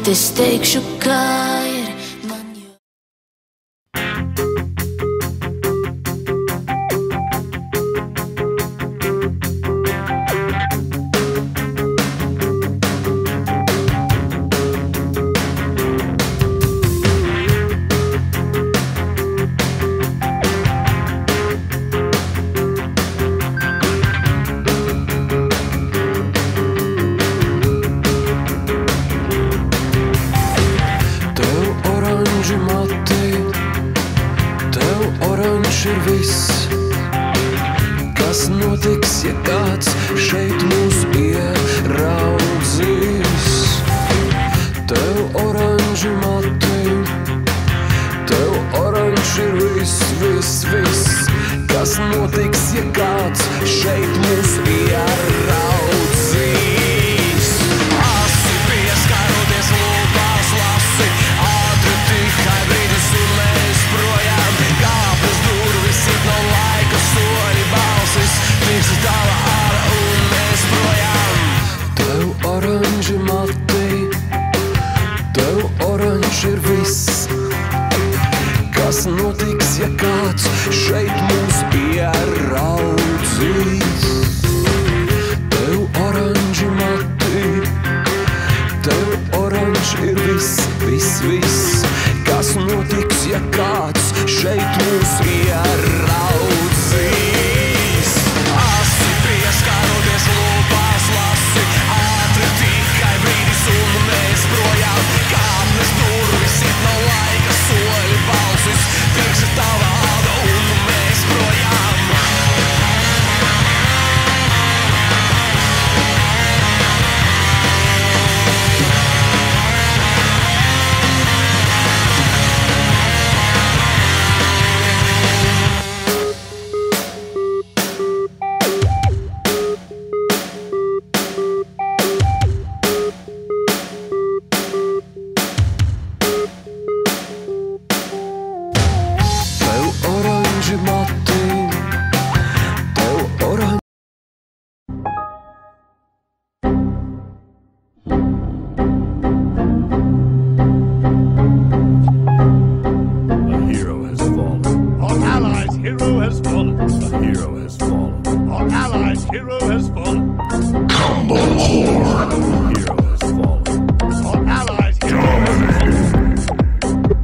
bet es teikšu, kā ir. Ir viss, kas notiks, ja kāds šeit mūs ieraudzīs. Tev oranži mati, tev oranži ir viss, viss, viss, kas notiks, ja kāds šeit mūs ieraudzīs. Asi pieskaroties lūpās lasi, ātri tikai brīdis un mēs projām. Kāpnes durvis ir no laika soļi balsis, visi tava āra un mēs projām. Tev oranži mati, tev oranži ir viss, kas notiks, ja kāds šeit mūs ieraudzīs. Tev oranži mati, tev oranži ir viss, viss, viss, kas notiks, ja kāds šeit mūs ieraudzīs. Asi pieskaroties lūpās lasi, ātri tikai brīdis un mēs projām. Kāpnes durvis ir no laika soļi balsis, pirksti tava āda un mēs projām. Hero has fallen.